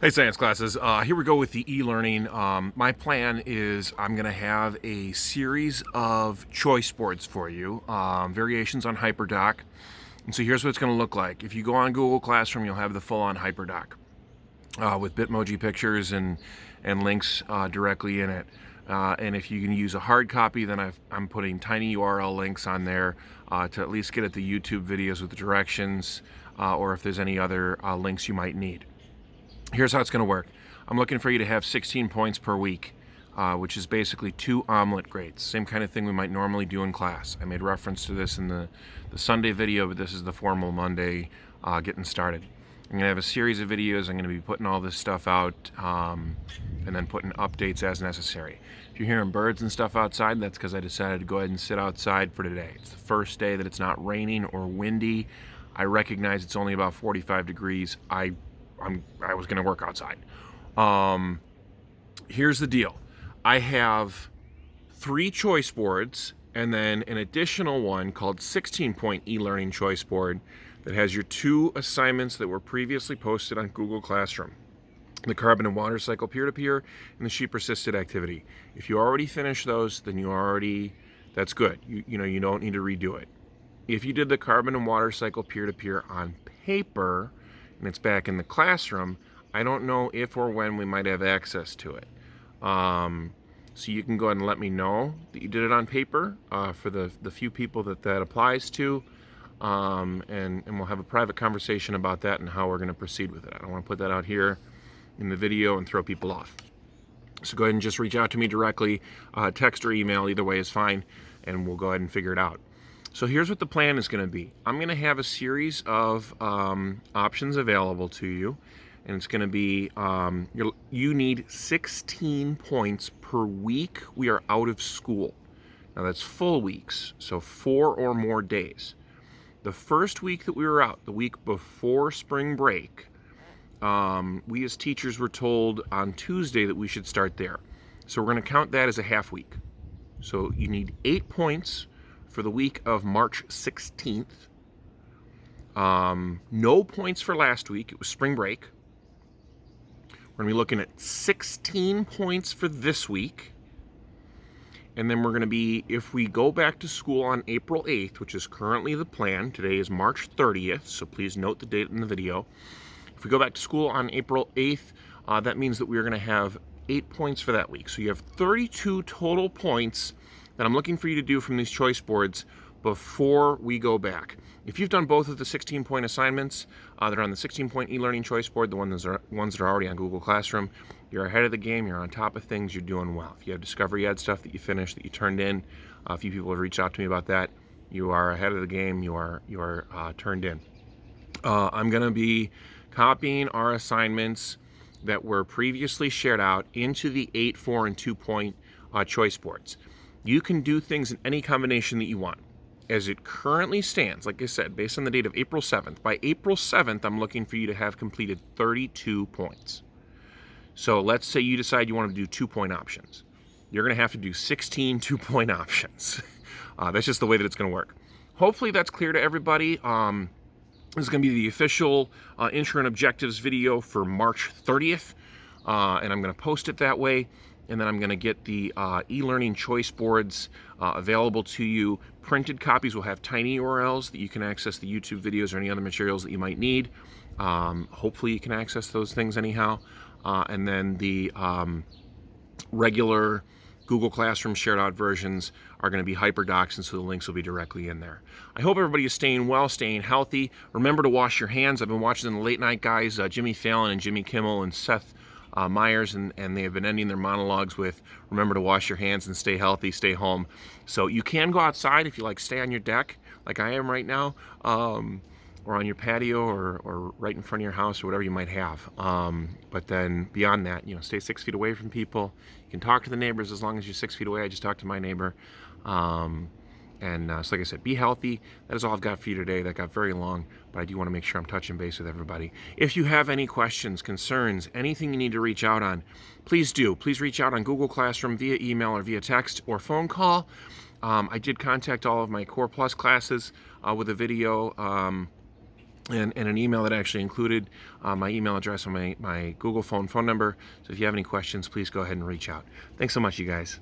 Hey, science classes. Here we go with the e-learning. My plan is I'm going to have a series of choice boards for you, variations on HyperDoc. And so here's what it's going to look like. If you go on Google Classroom, you'll have the full-on HyperDoc with Bitmoji pictures and links directly in it. And if you can use a hard copy, then I'm putting tiny URL links on there to at least get at the YouTube videos with the directions, or if there's any other links you might need. Here's how it's going to work. I'm looking for you to have 16 points per week, which is basically 2 omelet grades. Same kind of thing we might normally do in class. I made reference to this in the Sunday video, but this is the formal Monday getting started. I'm going to have a series of videos. I'm going to be putting all this stuff out and then putting updates as necessary. If you're hearing birds and stuff outside, that's because I decided to go ahead and sit outside for today. It's the first day that it's not raining or windy. I recognize it's only about 45 degrees. I was going to work outside. Here's the deal. I have 3 choice boards and then an additional one called 16-point e-learning choice board that has your 2 assignments that were previously posted on Google Classroom. The carbon and water cycle peer-to-peer and the sheep persisted activity. If you already finished those, then that's good. You don't need to redo it. If you did the carbon and water cycle peer-to-peer on paper, and it's back in the classroom, I don't know if or when we might have access to it. So you can go ahead and let me know that you did it on paper for the few people that applies to, and we'll have a private conversation about that and how we're going to proceed with it. I don't want to put that out here in the video and throw people off. So go ahead and just reach out to me directly, text or email, either way is fine, and we'll go ahead and figure it out. So here's what the plan is going to be. I'm going to have a series of options available to you, and it's going to be you need 16 points per week we are out of school. Now that's full weeks, so 4 or more days. The first week that we were out, the week before spring break, we as teachers were told on Tuesday that we should start there. So we're going to count that as a half week. So you need 8 points for the week of March 16th. No points for last week. It was spring break. We're going to be looking at 16 points for this week. And then we're going to be, if we go back to school on April 8th, which is currently the plan, today is March 30th, so please note the date in the video. If we go back to school on April 8th, that means that we're going to have 8 points for that week. So you have 32 total points that I'm looking for you to do from these choice boards before we go back. If you've done both of the 16-point assignments that are on the 16-point e-learning choice board, the ones that are already on Google Classroom, you're ahead of the game, you're on top of things, you're doing well. If you have Discovery Ed stuff that you finished, that you turned in, a few people have reached out to me about that, you are ahead of the game, you are turned in. I'm going to be copying our assignments that were previously shared out into the 8, 4, and 2-point choice boards. You can do things in any combination that you want. As it currently stands, like I said, based on the date of April 7th, by April 7th, I'm looking for you to have completed 32 points. So let's say you decide you want to do 2-point options. You're going to have to do 16 2-point options. That's just the way that it's going to work. Hopefully that's clear to everybody. This is going to be the official intro and objectives video for March 30th, and I'm going to post it that way. And then I'm going to get the e-learning choice boards available to you. Printed copies will have tiny URLs that you can access the YouTube videos or any other materials that you might need. Hopefully you can access those things anyhow. And then the regular Google Classroom shared out versions are going to be HyperDocs, and so the links will be directly in there. I hope everybody is staying well, staying healthy. Remember to wash your hands. I've been watching the late night guys, Jimmy Fallon and Jimmy Kimmel and Seth Meyers, and they have been ending their monologues with, remember to wash your hands and stay healthy, stay home. So you can go outside if you like, stay on your deck like I am right now, or on your patio or right in front of your house or whatever you might have. But then beyond that, stay 6 feet away from people. You can talk to the neighbors as long as you're 6 feet away. I just talked to my neighbor. So like I said, be healthy. That is all I've got for you today. That got very long, but I do want to make sure I'm touching base with everybody. If you have any questions, concerns, anything you need to reach out on, please do. Please reach out on Google Classroom via email or via text or phone call. I did contact all of my Core Plus classes with a video and an email that actually included my email address and my Google phone number. So if you have any questions, please go ahead and reach out. Thanks so much, you guys.